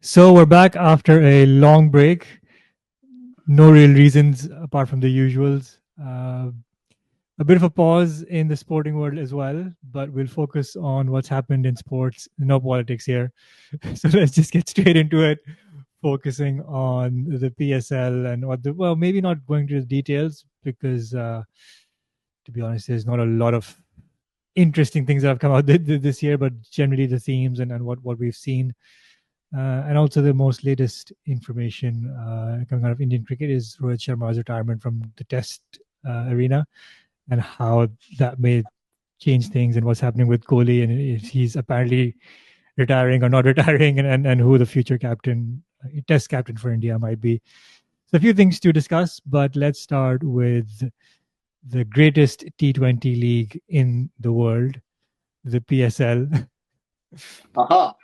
So we're back after a long break. No real reasons apart from the usuals. A bit of a pause in the sporting world as well, but we'll focus on what's happened in sports. No politics here. So let's just get straight into it, focusing on the PSL and well, maybe not going to the details because, to be honest, there's not a lot of interesting things that have come out this year, but generally the themes and what we've seen. And also the most latest information coming out of Indian cricket is Rohit Sharma's retirement from the Test arena and how that may change things and what's happening with Kohli and if he's apparently retiring or not retiring and who the future captain, Test captain for India might be. So a few things to discuss, but let's start with the greatest T20 league in the world, the PSL. Aha.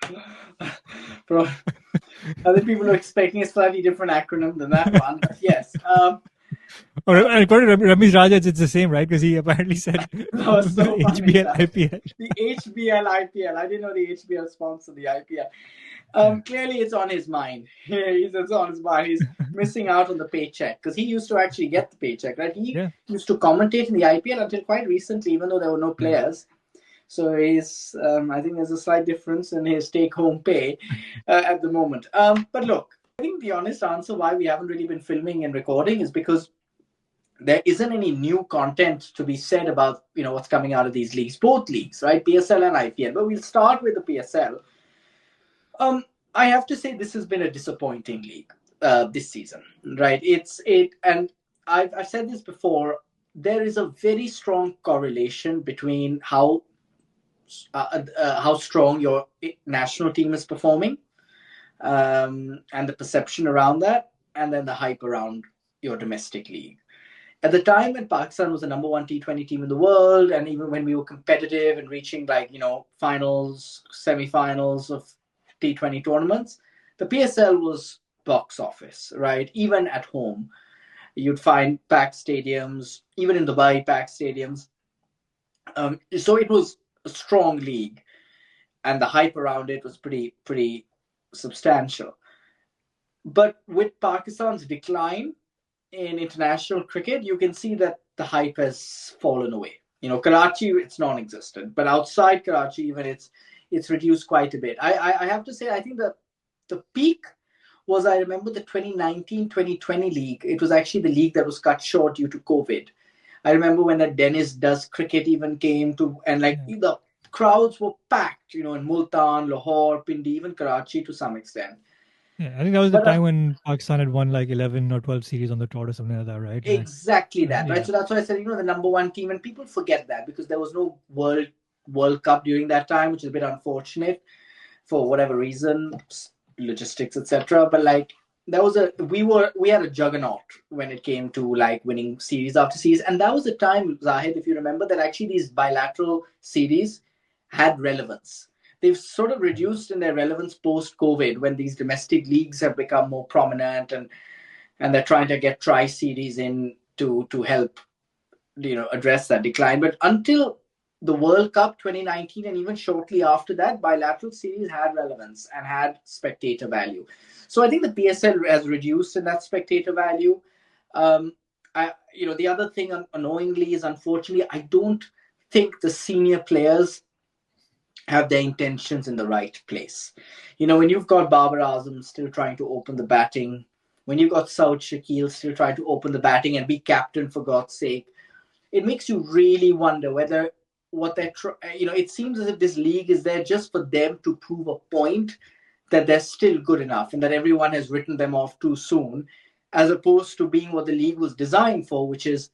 Bro, other people are expecting a slightly different acronym than that one, but yes. And according to Ramesh Raja, it's the same, right? Because he apparently said That was so funny. HBL, IPL. The HBL IPL. I didn't know the HBL sponsored the IPL. Clearly, it's on his mind. It's on his mind. He's missing out on the paycheck because he used to actually get the paycheck, right? He used to commentate in the IPL until quite recently, even though there were no players. So he's, I think there's a slight difference in his take-home pay at the moment. But look, I think the honest answer why we haven't really been filming and recording is because there isn't any new content to be said about what's coming out of these leagues, both leagues, right? PSL and IPL. But we'll start with the PSL. I have to say this has been a disappointing league this season, right? And I've said this before. There is a very strong correlation between how strong your national team is performing, and the perception around that, and then the hype around your domestic league. At the time when Pakistan was the number one T20 team in the world, and even when we were competitive and reaching finals, semi-finals of T20 tournaments, the PSL was box office, right? Even at home, you'd find packed stadiums, even in Dubai, packed stadiums. So it was a strong league, and the hype around it was pretty substantial. But with Pakistan's decline in international cricket, you can see that the hype has fallen away. Karachi, it's non-existent, but outside Karachi, even it's reduced quite a bit. I have to say, I think that the peak was, I remember the 2019-2020 league. It was actually the league that was cut short due to COVID. I remember when that Dennis Does Cricket even came to, and the crowds were packed, in Multan, Lahore, Pindi, even Karachi to some extent. Yeah, I think that was the time when Pakistan had won 11 or 12 series on the trot or something like that, right? Exactly that, right? So that's why I said, the number one team, and people forget that because there was no World Cup during that time, which is a bit unfortunate for whatever reason, logistics, etc. But we had a juggernaut when it came to winning series after series, and that was the time, Zahid, if you remember, that actually these bilateral series had relevance. They've sort of reduced in their relevance post-COVID when these domestic leagues have become more prominent, and they're trying to get tri-series in to help address that decline. But until the World Cup 2019 and even shortly after that, bilateral series had relevance and had spectator value. So I think the PSL has reduced in that spectator value. The other thing, annoyingly, is unfortunately, I don't think the senior players have their intentions in the right place. When you've got Babar Azam still trying to open the batting, when you've got Saud Shakil still trying to open the batting and be captain for God's sake, it makes you really wonder whether what they're it seems as if this league is there just for them to prove a point that they're still good enough and that everyone has written them off too soon, as opposed to being what the league was designed for, which is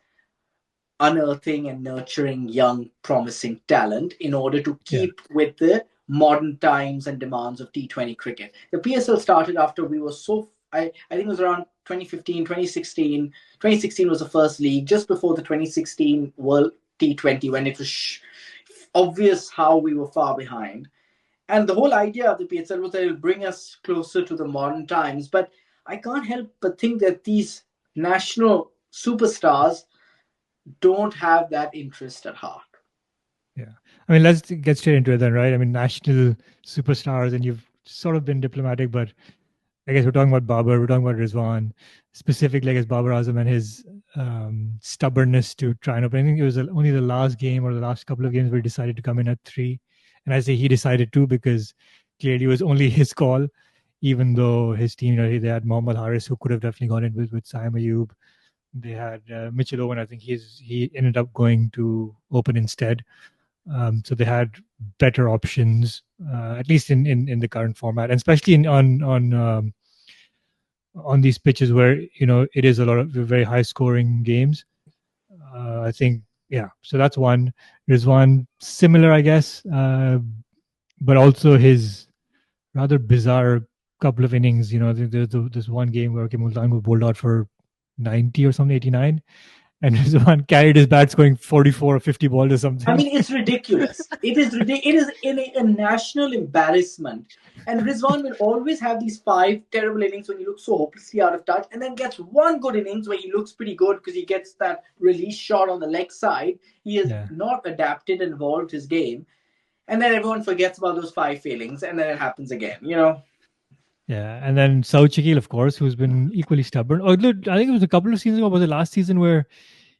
unearthing and nurturing young, promising talent in order to keep with the modern times and demands of T20 cricket. The PSL started after we were I think it was around 2015, 2016. 2016 was the first league, just before the 2016 World T20, when it was obvious how we were far behind. And the whole idea of the PSL was that it will bring us closer to the modern times. But I can't help but think that these national superstars don't have that interest at heart. Yeah. I mean, let's get straight into it then, right? I mean, national superstars, and you've sort of been diplomatic, but I guess we're talking about Babar, we're talking about Rizwan, specifically, I guess Babar Azam and his stubbornness to try and open. I think it was only the last game or the last couple of games where he decided to come in at three. And I say he decided to because clearly it was only his call, even though his team, they had Mohammad Haris, who could have definitely gone in with Saim Ayub. They had Mitchell Owen. I think he ended up going to open instead. So they had better options, at least in the current format, and especially on these pitches where it is a lot of very high scoring games. I think So that's one. There's one similar, I guess, but also his rather bizarre couple of innings. There's this one game where Multan was bowled out for 90 or something, 89, and Rizwan carried his bat scoring 44 or 50 balls or I something. mean, it's ridiculous. It is ridiculous. It is a national embarrassment. And Rizwan will always have these five terrible innings when he looks so hopelessly out of touch, and then gets one good innings where he looks pretty good because he gets that release shot on the leg side. He has Yeah. not adapted and evolved his game, and then everyone forgets about those five failings, and then it happens again. Yeah, and then Saud Shakil, of course, who's been equally stubborn. Oh, look, I think it was a couple of seasons ago, was the last season where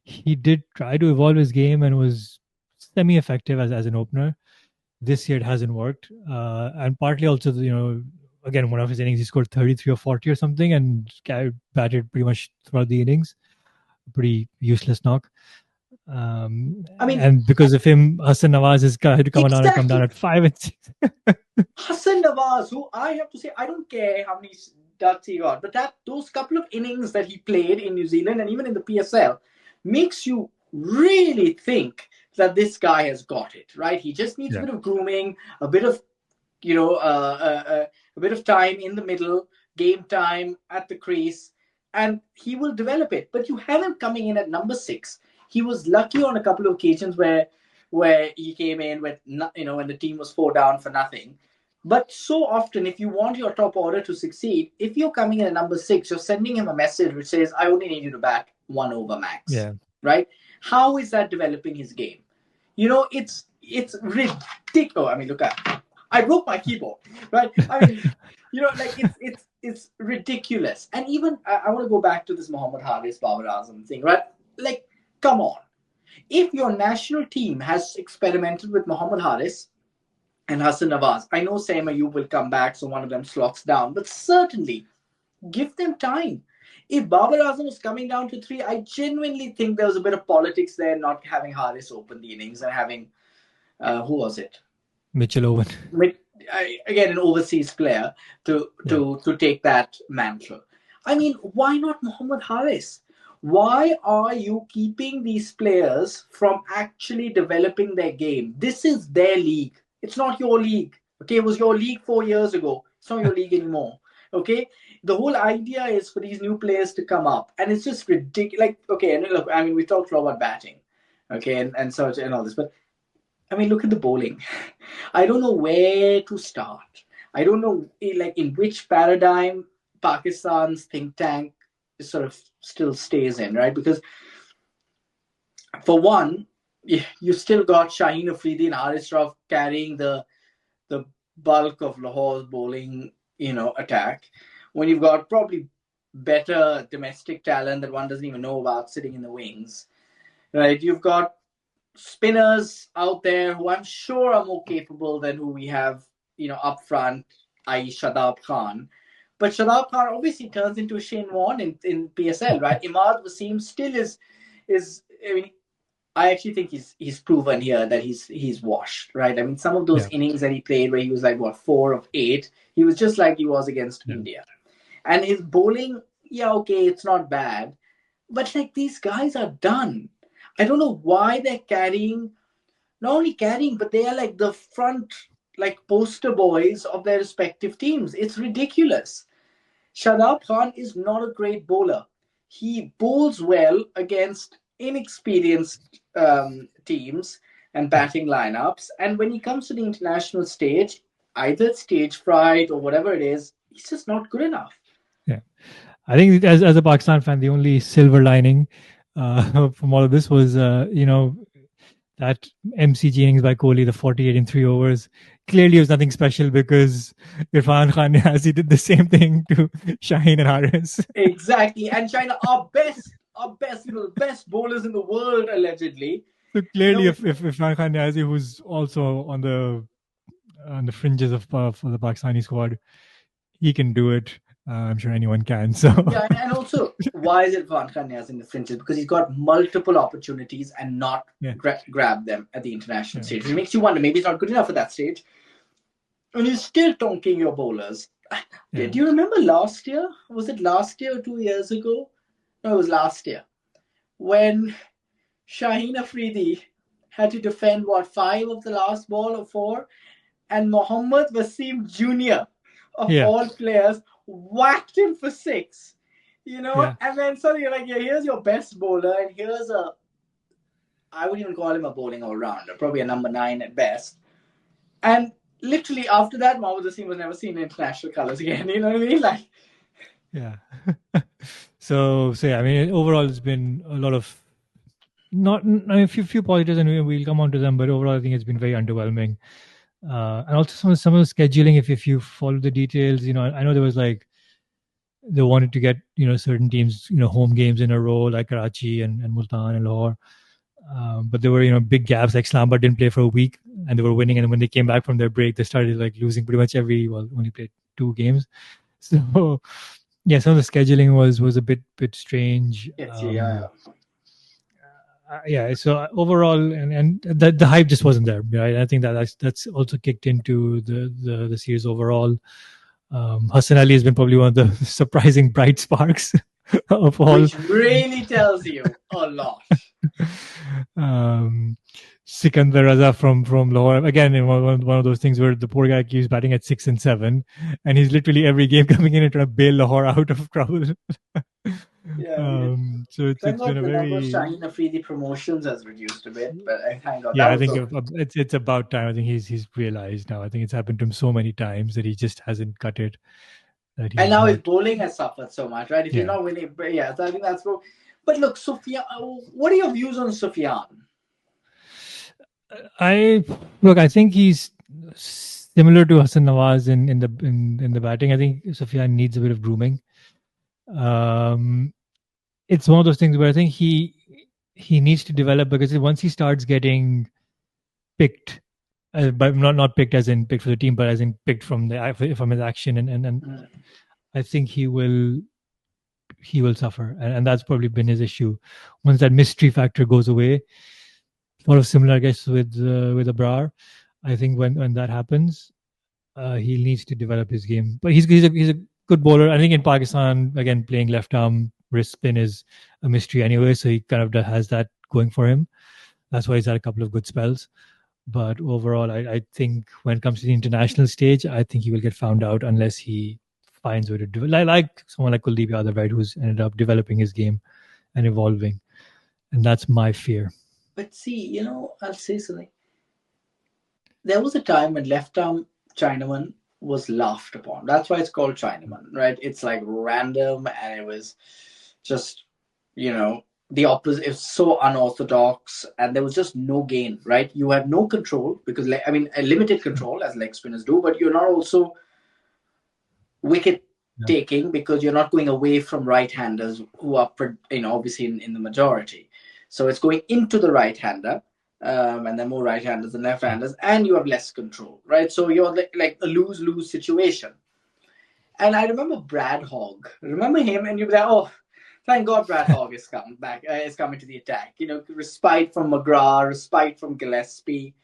he did try to evolve his game and was semi-effective as an opener. This year it hasn't worked, and partly also, again, one of his innings he scored 33 or 40 or something, and batted pretty much throughout the innings. Pretty useless knock. I mean, And because of him, Hassan Nawaz has had to come down exactly. at 5 and 6. Hassan Nawaz, who I have to say, I don't care how many ducks he got, but those couple of innings that he played in New Zealand and even in the PSL makes you really think that this guy has got it, right? He just needs a bit of grooming, a bit of, a bit of time in the middle, game time at the crease, and he will develop it. But you have him coming in at number 6. He was lucky on a couple of occasions where he came in with when the team was 4 down for nothing. But so often, if you want your top order to succeed, if you're coming in at number 6, you're sending him a message which says, I only need you to bat 1 over max. Yeah. Right? How is that developing his game? It's ridiculous. Oh, I mean, look at I broke my keyboard, right? I mean, it's ridiculous. And even I want to go back to this Muhammad Haris Babar Azam thing, right? Like, come on. If your national team has experimented with Muhammad Haris and Hassan Nawaz, I know Saim Ayub will come back, so one of them slots down, but certainly give them time. If Babar Azam was coming down to 3, I genuinely think there was a bit of politics there, not having Haris open the innings and having, who was it? Mitchell Owen. Again, an overseas player to take that mantle. I mean, why not Muhammad Haris? Why are you keeping these players from actually developing their game? This is their league. It's not your league. Okay, it was your league 4 years ago. It's not your league anymore. Okay, the whole idea is for these new players to come up, and it's just ridiculous. Like, okay, and look, I mean, we talked a lot about batting, okay, and such and all this, but I mean, look at the bowling. I don't know where to start. I don't know, like, in which paradigm Pakistan's think tank sort of still stays in, right? Because for one, you still got Shaheen Afridi and Haris Rauf carrying the bulk of Lahore's bowling, attack. When you've got probably better domestic talent that one doesn't even know about sitting in the wings, right? You've got spinners out there who I'm sure are more capable than who we have, up front, i.e. Shadab Khan. But Shadab Khan obviously turns into a Shane Warne in PSL, right? Imad Wasim still is I mean, I actually think he's proven here that he's washed, right? I mean, some of those innings that he played where he was like, what, 4 of 8, he was just like he was against India. And his bowling, okay, it's not bad. But like, these guys are done. I don't know why they're not only carrying, but they are like the front, like, poster boys of their respective teams. It's ridiculous. Shadab Khan is not a great bowler. He bowls well against inexperienced teams and batting lineups. And when he comes to the international stage, either stage fright or whatever it is, he's just not good enough. Yeah. I think as a Pakistan fan, the only silver lining from all of this was, that MCG innings by Kohli, the 48 in 3 overs, clearly was nothing special because Irfan Khan Niazi did the same thing to Shaheen and Haris. Exactly. And China are best, the best bowlers in the world, allegedly. So You clearly, know, if Irfan Khan Niazi, who's also on the fringes of for the Pakistani squad, he can do it. I'm sure anyone can. So yeah, and also, why is it Van Kanyas in the fringes? Because he's got multiple opportunities and not yeah, grab them at the international yeah, stage. It makes you wonder, maybe he's not good enough at that stage. And you're still tonking your bowlers. Do yeah, you remember last year? Was it last year or 2 years ago? No, it was last year. When Shaheen Afridi had to defend, what, five of the last ball or four? And Mohammad Wasim Jr., of yeah, all players, whacked him for six. yeah. And then suddenly you're like, yeah, here's your best bowler, and here's I wouldn't even call him a bowling all rounder, probably a number nine at best. And literally after that, Mohammad Wasim was never seen in international colours again. You know what I mean? Like, Yeah. So yeah, I mean, overall, it's been a lot of not. I mean, a few positives, and we'll come on to them. But overall, I think it's been very underwhelming. And also some of the scheduling. If you follow the details, I know there was like they wanted to get certain teams home games in a row like Karachi and Multan and Lahore. But there were big gaps, like Islamabad didn't play for a week and they were winning, and when they came back from their break they started like losing pretty much only played 2 games. So yeah, some of the scheduling was a bit strange. it's, yeah. Yeah, so overall, and the hype just wasn't there, right? I think that's also kicked into the series overall. Hassan Ali has been probably one of the surprising bright sparks of all. Which really tells you a lot. um, Sikandar Raza from Lahore again, one of those things where the poor guy keeps batting at 6 and 7, and he's literally every game coming in and trying to bail Lahore out of trouble. Yeah. So Thank it's been God a the number of very Shaheen Afridi promotions has reduced a bit, but thank God that yeah. I was think so. it's about time. I think he's realized now. I think it's happened to him so many times that he just hasn't cut it. That And he's now his not. bowling has suffered so much, right? If he's Yeah, not winning, but yeah, so I think that's cool. But look, Sufyan, what are your views on Sufyan? I look. I think he's similar to Hassan Nawaz in the batting. I think Sufyan needs a bit of grooming. Um, it's one of those things where I think he needs to develop, because once he starts getting picked, but not picked as in picked for the team, but as in picked from his action, and Mm. I think he will suffer, and that's probably been his issue. Once that mystery factor goes away, sort of similar, I guess, with Abrar. I think when that happens, he needs to develop his game. But he's a good bowler. I think in Pakistan, again, playing left arm wrist spin is a mystery anyway, so he kind of has that going for him. That's why he's had a couple of good spells. But overall, I think when it comes to the international stage, I think he will get found out unless he finds a way to do it. Like someone like Kuldeep Yadav, right, who's ended up developing his game and evolving. And that's my fear. But see, I'll say something. There was a time when left arm Chinaman was laughed upon. That's why it's called Chinaman, right? It's like random, and it was just, the opposite. It's so unorthodox, and there was just no gain, right? You have no control because, I mean, a limited control as leg spinners do, but you're not also wicket Yeah. taking because you're not going away from right-handers who are, obviously in the majority. So it's going into the right-hander, and then more right-handers than left-handers, and you have less control, right? So you're like a lose-lose situation. And I remember Brad Hogg. Remember him? And you'd be like, oh, thank God Brad Hogg is coming back. Is coming to the attack. Respite from McGrath, respite from Gillespie,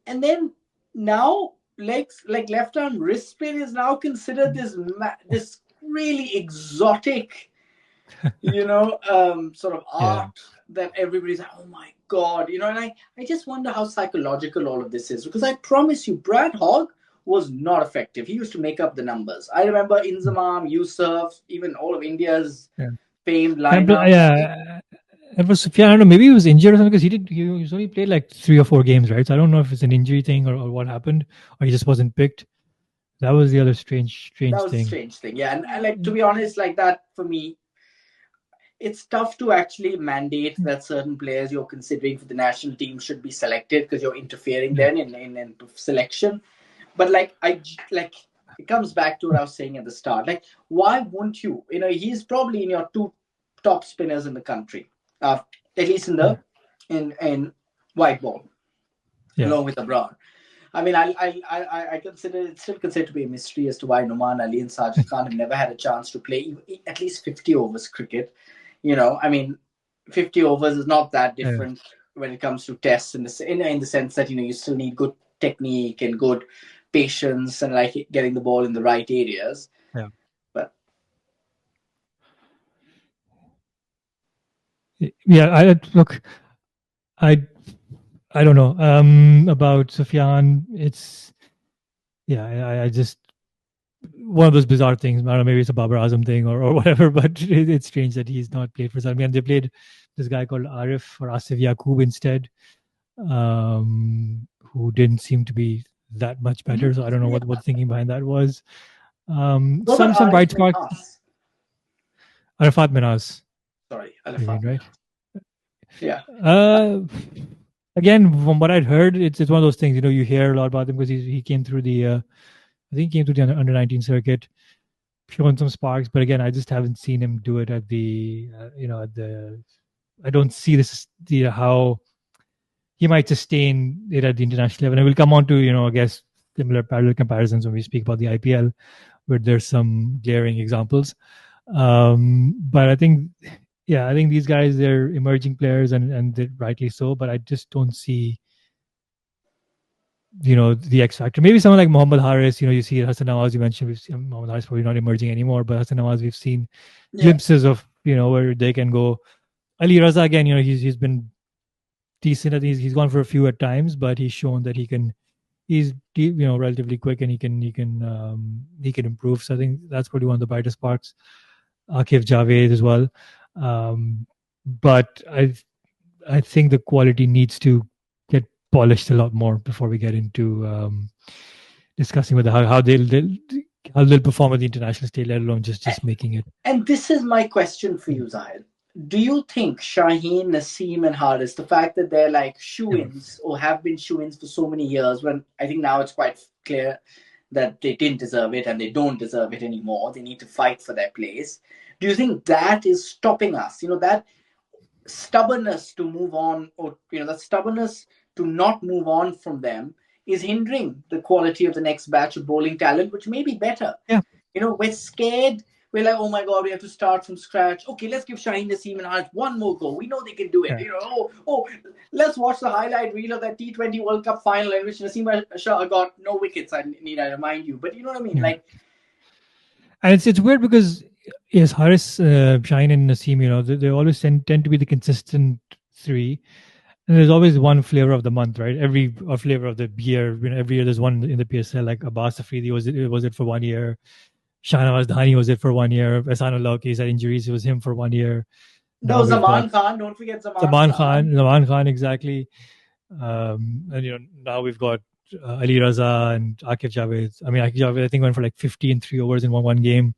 and then now legs like left arm wrist spin is now considered this really exotic, sort of Yeah. art that everybody's like, oh my God, and I just wonder how psychological all of this is, because I promise you, Brad Hogg was not effective. He used to make up the numbers. I remember Inzamam, Yusuf, even all of India's Yeah. famed And lineups. yeah, it was Sufyan. I don't know. Maybe he was injured or something, because he's only played like 3 or 4 games, right? So I don't know if it's an injury thing or what happened, or he just wasn't picked. That was the other strange That was a thing. strange thing, yeah. And like, to be honest, like that for me, it's tough to actually mandate that certain players you're considering for the national team should be selected because you're interfering Yeah. then in selection. But like it comes back to what I was saying at the start. Like, why won't you? He's probably in your two top spinners in the country, at least in Yeah. the in white ball, Yeah. along with Abrar. I mean, I consider it still considered to be a mystery as to why Numan Ali and Sajid Khan have never had a chance to play at least 50 overs cricket. I mean, 50 overs is not that Yeah. different when it comes to tests in the sense that you still need good technique and good patience and like getting the ball in the right areas. Yeah. But Yeah. Look. I I don't know about Sufyan. It's yeah. I just one of those bizarre things. I don't know. Maybe it's a Babar Azam thing or whatever. But it's strange that he's not played for Zambia. And they played this guy called Arif or Asif Yaqub instead, who didn't seem to be that much better. So I don't know what the thinking behind that was. what about Some Arif bright sparks. Minhas? Arafat Minaz, Sorry, you mean, Arafat. right? Yeah. Again, from what I'd heard, it's one of those things. You hear a lot about him because he came through the I think he came through the under 19 circuit, shown some sparks. But again, I just haven't seen him do it at the at the. I don't see this how he might sustain it at the international level. And we'll come on to I guess similar parallel comparisons when we speak about the IPL, where there's some glaring examples. But I think these guys, they're emerging players and they're rightly so, but I just don't see the X factor. Maybe someone like Mohammad Haris. You see Hassan Nawaz, you mentioned. We've seen Mohammad Haris probably not emerging anymore, but Hassan Nawaz, we've seen Yeah. glimpses of where they can go. Ali Raza, again, he's been decent. I think he's gone for a few at times, but he's shown that he's relatively quick and he can improve. So I think that's probably one of the brightest sparks. Akif Javed as well. But I think the quality needs to get polished a lot more before we get into discussing whether how they'll perform at the international stage, let alone just making it. And this is my question for you, Zahid. Do you think Shaheen, Naseem, and Haris, the fact that they're like Yeah. shoo-ins or have been shoo-ins for so many years, when I think now it's quite clear that they didn't deserve it and they don't deserve it anymore, they need to fight for their place. Do you think that is stopping us? That stubbornness to move on, or that stubbornness to not move on from them is hindering the quality of the next batch of bowling talent, which may be better. Yeah. We're scared. We're like, oh my god, we have to start from scratch. Okay, let's give Shaheen Naseem and Haris one more go. We know they can do it. Yeah. Let's watch the highlight reel of that T20 World Cup final in which Naseem Shah got no wickets. I remind you, but you know what I mean. Yeah. Like, and it's weird because yes, Haris, Shaheen, and Naseem, they always tend to be the consistent three. And there's always one flavor of the month, right? Or flavor of the year. Every year there's one in the PSL. Like Abbas Afridi was it for 1 year. Shahnawaz Dhani was it for 1 year. Ehsanullah, he's had injuries. It was him for 1 year. no, Now we've got Zaman Khan. Don't forget Zaman Zaman Khan. Khan. Zaman Khan, exactly. And now we've got Ali Raza and Akif Javed. I mean, Akif Javed, I think, went for like 50 in 3 overs in one game.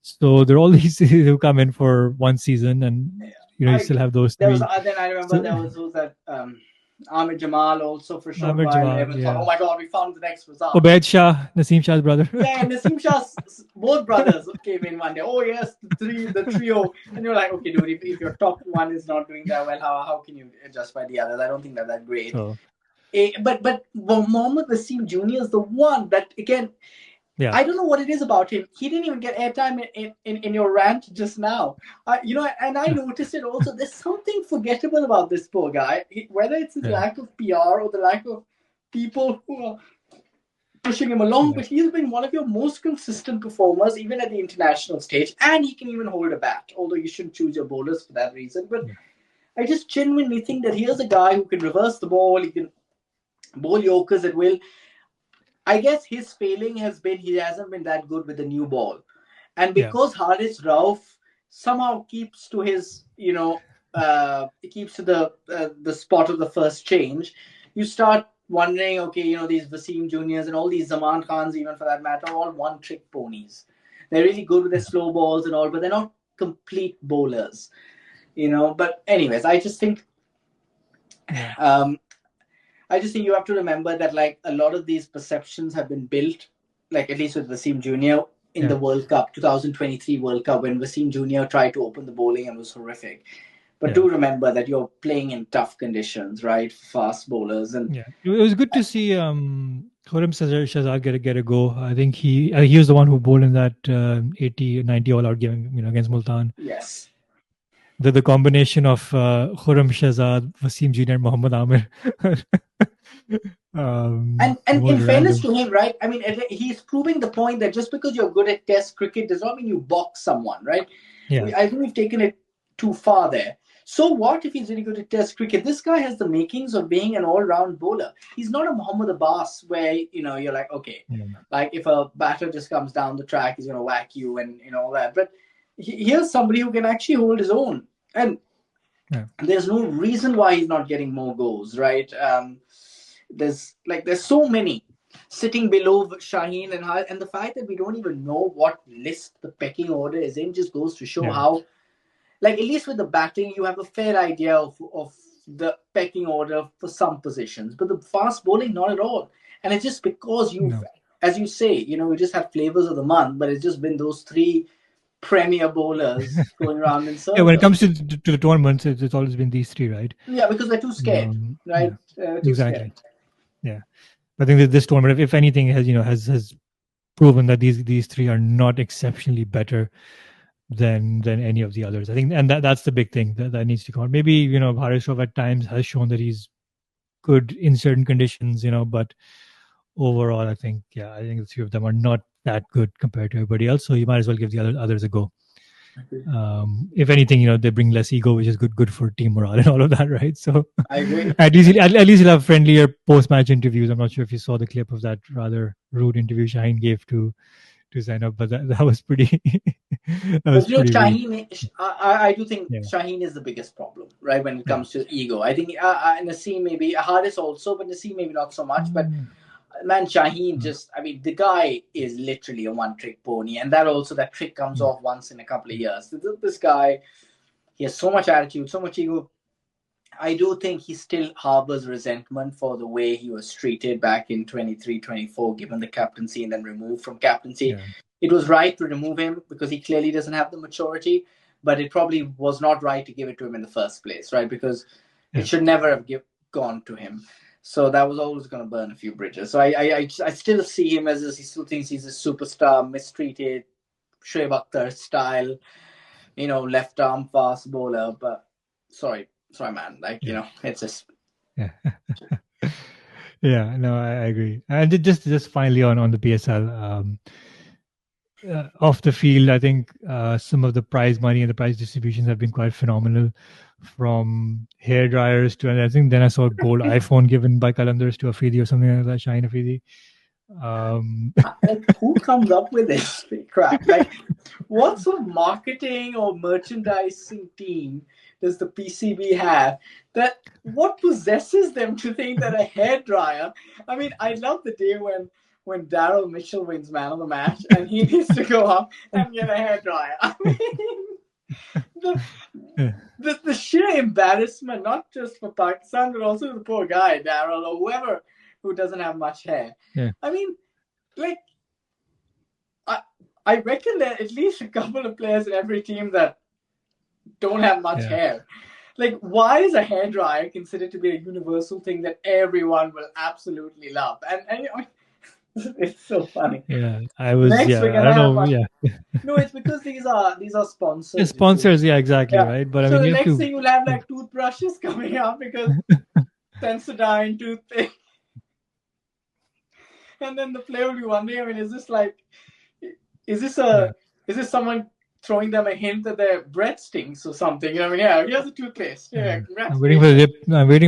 So there are all these who come in for one season, and you still have those three. Then I remember there was that Ahmed Jamal also for a short Ahmed while. Jamal, Everyone yeah. thought, oh my god, we found the next result. Ubaid Shah, Naseem Shah's brother. Yeah, Naseem Shah's both brothers came in one day. Oh yes, the trio, and you're like, okay, dude, if your top one is not doing that well, how can you justify the others? I don't think that great. So, but Mohammad Naseem Jr. is the one that again. yeah. I don't know what it is about him. He didn't even get airtime in your rant just now. And I noticed it also. There's something forgettable about this poor guy. Whether it's his lack of PR or the lack of people who are pushing him along, but he's been one of your most consistent performers, even at the international stage. And he can even hold a bat, although you shouldn't choose your bowlers for that reason. But I just genuinely think that here's a guy who can reverse the ball. He can bowl Yorkers at will. I guess his failing has been he hasn't been that good with the new ball. And because Haris Rauf somehow keeps to his, keeps to the spot of the first change, you start wondering, okay, these Wasim Juniors and all these Zaman Khans, even for that matter, are all one-trick ponies. They're really good with their slow balls and all, but they're not complete bowlers, But anyways, Yeah. um, I just think you have to remember that like a lot of these perceptions have been built, like at least with Wasim Junior in the Yeah. World Cup 2023 World Cup when Wasim Junior tried to open the bowling and was horrific. But Yeah. do remember that you're playing in tough conditions, right? Fast bowlers and Yeah. It was good to see Khurram Shahzad get a go. I think he was the one who bowled in that 80 90 all out game, against Multan. yes. The combination of Khurram Shahzad, Wasim Junior, and Mohammad Amir. The And in most fairness random. to him, right? I mean, he's proving the point that just because you're good at Test cricket does not mean you box someone, right? Yeah. I think we've taken it too far there. So what if he's really good at Test cricket? This guy has the makings of being an all-round bowler. He's not a Muhammad Abbas where you're like, okay, Yeah. like if a batter just comes down the track, he's gonna whack you and all that. But here's somebody who can actually hold his own, and Yeah. there's no reason why he's not getting more goals, right? There's so many sitting below Shaheen and the fact that we don't even know what list the pecking order is in just goes to show Yeah. how, like, at least with the batting you have a fair idea of the pecking order for some positions, but the fast bowling not at all. And it's just because No. as you say, we just had flavors of the month, but it's just been those three premier bowlers going around in Yeah. When it comes circles. to the tournaments, it's always been these three, right? Yeah, because they're too scared, Yeah. right? Too scared. Exactly. Yeah. I think that this tournament, if anything, has proven that these three are not exceptionally better than any of the others. I think, and that's the big thing that needs to come out. Maybe Harisov at times has shown that he's good in certain conditions, but overall, I think the three of them are not that good compared to everybody else. So you might as well give the others a go. If anything, they bring less ego, which is good for team morale and all of that, right? So I agree. at least you'll have friendlier post-match interviews. I'm not sure if you saw the clip of that rather rude interview Shaheen gave to Zainab, but that was pretty that was But pretty rude. Shaheen, I do think Yeah. Shaheen is the biggest problem, right? When it Yeah. comes to ego, I think Naseem maybe Haris also, but Naseem maybe not so much. But Mm, man, Shaheen mm, just, I mean, the guy is literally a one-trick pony, and that trick comes mm, off once in a couple of years. This guy, he has so much attitude, so much ego. I do think he still harbors resentment for the way he was treated back in 23, 24, given the captaincy and then removed from captaincy. yeah. It was right to remove him because he clearly doesn't have the maturity, but it probably was not right to give it to him in the first place, right? Because it Yeah. should never have gone to him. So that was always going to burn a few bridges. So I still see him as this, he still thinks he's a superstar, mistreated, Shoaib Akhtar style, left arm fast bowler. But sorry, man. Like, Yeah. it's just. Yeah. Yeah. No, I agree. And just finally on the PSL. Off the field, I think some of the prize money and the prize distributions have been quite phenomenal, from hair dryers to, and I think then I saw a gold iPhone given by Kalandars to Afridi or something like that, Shine Afridi. Like, who comes up with this crap? Like, what sort of marketing or merchandising team does the PCB have? That what possesses them to think that a hairdryer? I mean, I love the day when Daryl Mitchell wins Man of the Match and he needs to go up and get a hairdryer. I mean, the, Yeah. the sheer embarrassment, not just for Pakistan, but also the poor guy, Daryl, or whoever who doesn't have much hair. Yeah. I mean, like, I reckon there are at least a couple of players in every team that don't have much Yeah. hair. Like, why is a hairdryer considered to be a universal thing that everyone will absolutely love? And it's so funny. Yeah. Next, we're I gonna don't have know. Yeah. no. It's because these are Yeah, sponsors. You see. sponsors. Yeah, exactly. Yeah. Right. But I So mean, the you have next to. thing you'll have like toothbrushes coming up because Sensodyne toothpaste, and then the player will be wondering. I mean, is this Yeah. someone throwing them a hint that their breath stinks or something? I mean, yeah, here's a toothpaste. Yeah, Yeah. I'm waiting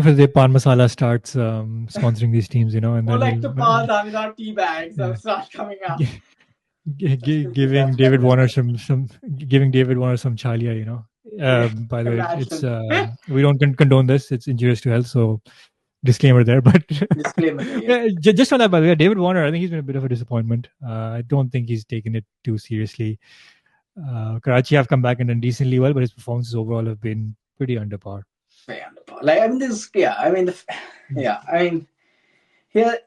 for the Pan Masala starts sponsoring these teams, and or then like the we'll, Pal without tea bags that yeah. start coming up. Giving That's David better. Warner some giving David Warner some chalia, Yeah, By the way, it's imagine. we don't condone this. It's injurious to health, so disclaimer there. But Disclaimer there, yes. yeah, just on that, by the way, David Warner, I think he's been a bit of a disappointment. I don't think he's taken it too seriously. Karachi have come back and done decently well, but his performances overall have been pretty under par. Very underpowered. Like I mean, this yeah. I mean, yeah. I mean, here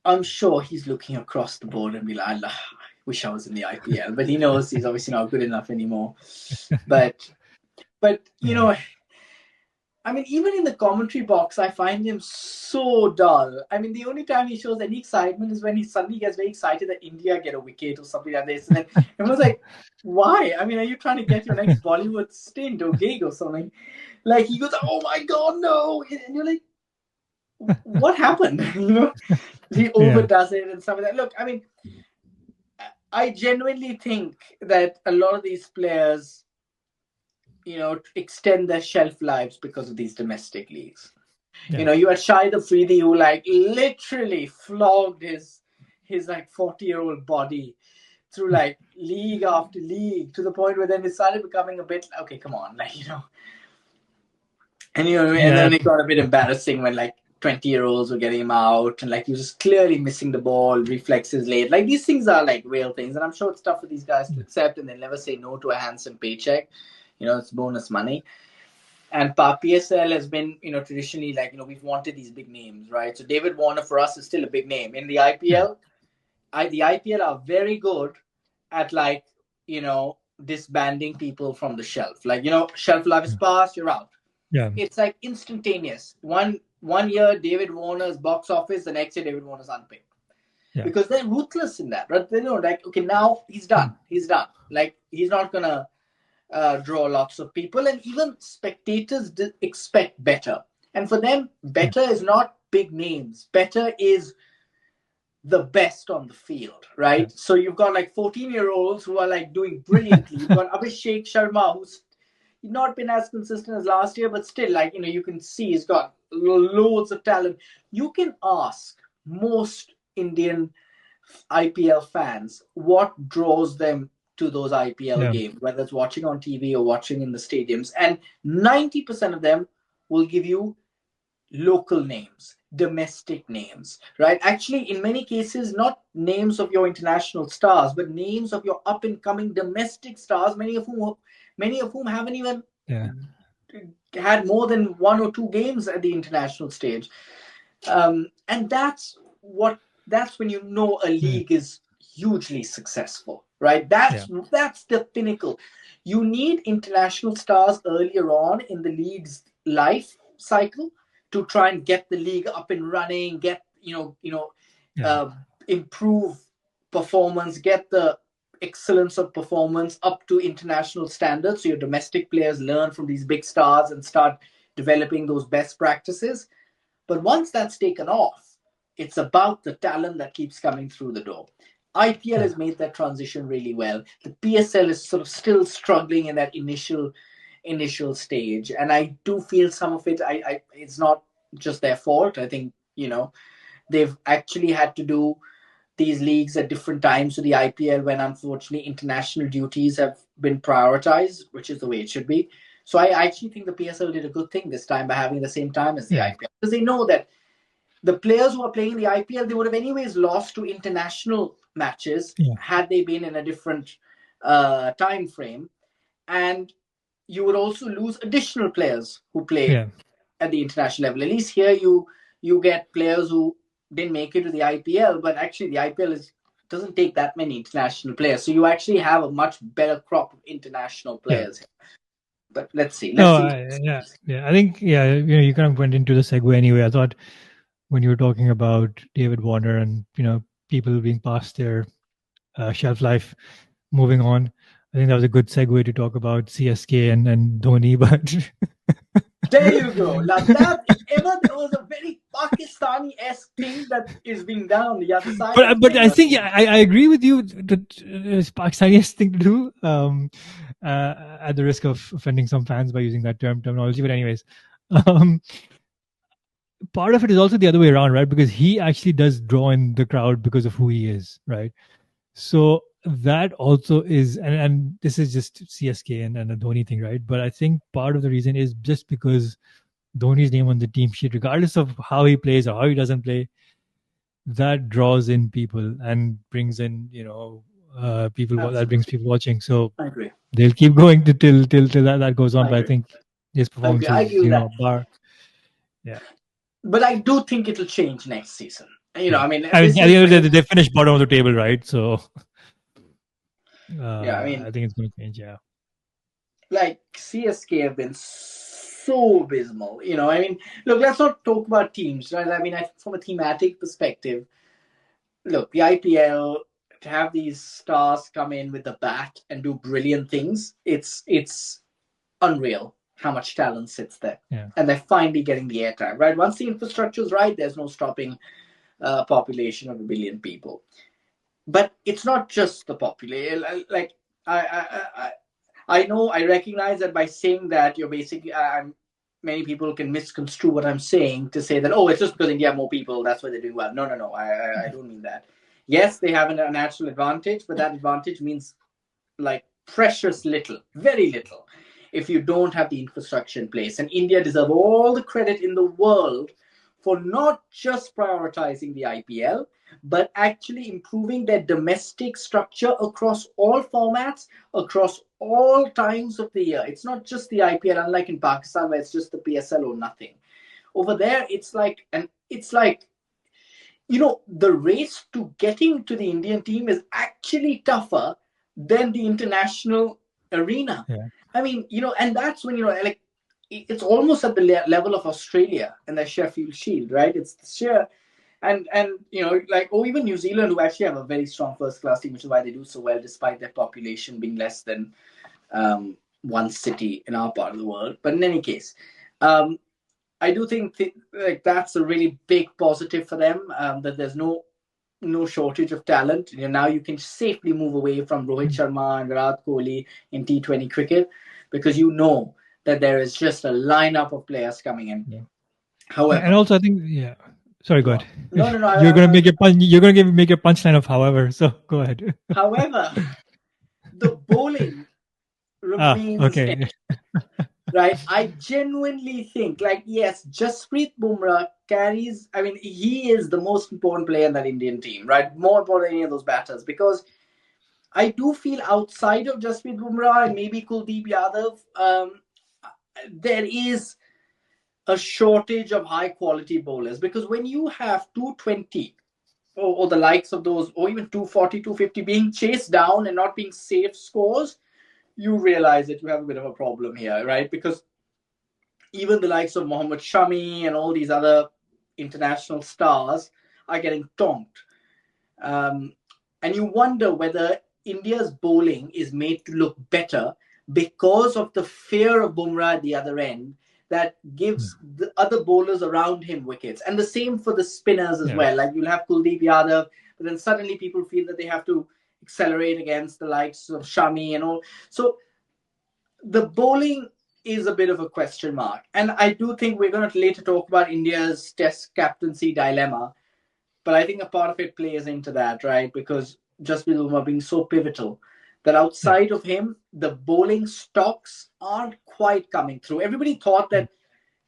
I'm sure he's looking across the board and be like, Allah, I wish I was in the IPL, but he knows he's obviously not good enough anymore. But you Yeah. know, I mean, even in the commentary box, I find him so dull. I mean, the only time he shows any excitement is when he suddenly gets very excited that India get a wicket or something like this. And then everyone's like, why? I mean, are you trying to get your next Bollywood stint or gig or something? Like, he goes, oh my God, no. And you're like, what happened? You know, he Yeah. overdoes it and stuff like that. Look, I mean, I genuinely think that a lot of these players, you know, extend their shelf lives because of these domestic leagues. You Yeah. know, you had Shahid Afridi who like literally flogged his like 40-year-old body through like league after league to the point where then it started becoming a bit okay, come on, like, you know. And you know, and Yeah. then it got a bit embarrassing when like 20-year-olds were getting him out and like he was just clearly missing the ball, reflexes late. Like these things are like real things, and I'm sure it's tough for these guys to accept, and they'll never say no to a handsome paycheck. You know, it's bonus money. And PSL has been, you know, traditionally like, you know, we've wanted these big names, right? So David Warner for us is still a big name. In the Yeah. IPL, the IPL are very good at like, you know, disbanding people from the shelf. Like, you know, shelf life is past, you're out. Yeah. It's like instantaneous. One year David Warner's box office, the next year David Warner's unpicked. Yeah. Because they're ruthless in that, right? They know, like, okay, now he's done. He's done. Like, he's not gonna draw lots of people, and even spectators expect better. And for them, Yeah. better is not big names. Better is the best on the field, Yeah. right? So you've got like 14-year-olds who are like doing brilliantly. You've got Abhishek Sharma, who's not been as consistent as last year, but still, like, you know, you can see he's got loads of talent. You can ask most Indian IPL fans what draws them to those IPL Yeah. games, whether it's watching on TV or watching in the stadiums, and 90% of them will give you local names, domestic names, right? Actually, in many cases, not names of your international stars, but names of your up and coming domestic stars, many of whom haven't even Yeah. had more than one or two games at the international stage. And that's when you know a Yeah. league is hugely successful, right? Yeah. That's the pinnacle. You need international stars earlier on in the league's life cycle to try and get the league up and running, get Yeah. uh, improve performance, get the excellence of performance up to international standards. So your domestic players learn from these big stars and start developing those best practices. But once that's taken off, it's about the talent that keeps coming through the door. IPL Yeah. has made that transition really well. The PSL is sort of still struggling in that initial stage, and I do feel some of it. It's not just their fault. I think they've actually had to do these leagues at different times to the IPL when unfortunately international duties have been prioritized, which is the way it should be. So I actually think the PSL did a good thing this time by having the same time as the Yeah. IPL because they know that the players who are playing in the IPL they would have anyways lost to international matches Yeah. had they been in a different time frame, and you would also lose additional players who play Yeah. at the international level. At least here you get players who didn't make it to the IPL, but actually the IPL doesn't take that many international players. So you actually have a much better crop of international Yeah. players. But let's see. No, Let's see. yeah, yeah. I think, yeah, you kind of went into the segue anyway. I thought when you were talking about David Warner and people being past their shelf life, moving on, I think that was a good segue to talk about CSK and Dhoni. But There you go. Now that if ever there was a very Pakistani-esque thing that is being done on the other side, but it's but I David think, Warner. yeah, I agree with you that it's Pakistani thing to do. At the risk of offending some fans by using that terminology, but anyways, um, part of it is also the other way around, right? Because he actually does draw in the crowd because of who he is, right? So that also is, and this is just CSK and a Dhoni thing, right? But I think part of the reason is just because Dhoni's name on the team sheet, regardless of how he plays or how he doesn't play, that draws in people and brings in, people that brings Absolutely. people watching. So I agree. they'll keep going till that goes on. I But I agree. think his I agree. I performances, agree with that. bar. Yeah, But I do think it'll change next season. yeah. I mean, I mean, this at the is end of the where, day, they finished bottom of the table, right? So yeah, I mean, I think it's going to change. Yeah, like CSK have been so abysmal. I mean, look, let's not talk about teams, right? I mean, from a thematic perspective, look, the IPL, to have these stars come in with the bat and do brilliant things, it's unreal how much talent sits there. yeah, And they're finally getting the airtime, right? Once the infrastructure is right, there's no stopping a population of 1 billion people. But it's not just the population. Like, I, I know, I recognize that by saying that, you're basically, many people can misconstrue what I'm saying to say that, oh, it's just because India have more people, that's why they're doing well. No, no, no, I don't mean that. Yes, they have a natural advantage, but that advantage means like precious little, very little, if you don't have the infrastructure in place. And India deserve all the credit in the world for not just prioritizing the IPL, but actually improving their domestic structure across all formats, across all times of the year. It's not just the IPL, unlike in Pakistan where it's just the PSL or nothing. Over there, the race to getting to the Indian team is actually tougher than the international arena. yeah, I mean, and that's when, like, it's almost at the level of Australia and the Sheffield Shield, right? It's the sheer, and like, or even New Zealand, who actually have a very strong first class team, which is why they do so well despite their population being less than one city in our part of the world. But in any case, um, I do think like that's a really big positive for them, that there's no shortage of talent. Now you can safely move away from Rohit mm, Sharma and Virat Kohli in T20 cricket, because you know that there is just a lineup of players coming in. yeah. And However, also, I think, yeah. Sorry, go go ahead. on. No, no, no. You're gonna make your punch. You're gonna make your punchline of however. So go ahead. However, the bowling remains in, Okay. right? I genuinely think, like, yes, Jasprit Bumrah carries. I mean, he is the most important player in that Indian team, right? More important than any of those batters, because I do feel outside of Jasprit Bumrah and maybe Kuldeep Yadav, there is a shortage of high quality bowlers, because when you have 220, or the likes of those, or even 240, 250 being chased down and not being safe scores, you realize that you have a bit of a problem here, right? Because even the likes of Mohammad Shami and all these other international stars are getting tonked. Um, and you wonder whether India's bowling is made to look better because of the fear of Bumrah at the other end, that gives the other bowlers around him wickets. And the same for the spinners as Yeah. well. Like, you'll have Kuldeep Yadav, but then suddenly people feel that they have to accelerate against the likes of Shami and all. So the bowling is a bit of a question mark. And I do think we're going to later talk about India's test captaincy dilemma. But I think a part of it plays into that, right? Because Jasprit Bumrah being so pivotal, that Yeah. outside of him, the bowling stocks aren't quite coming through. Everybody thought Mm, that,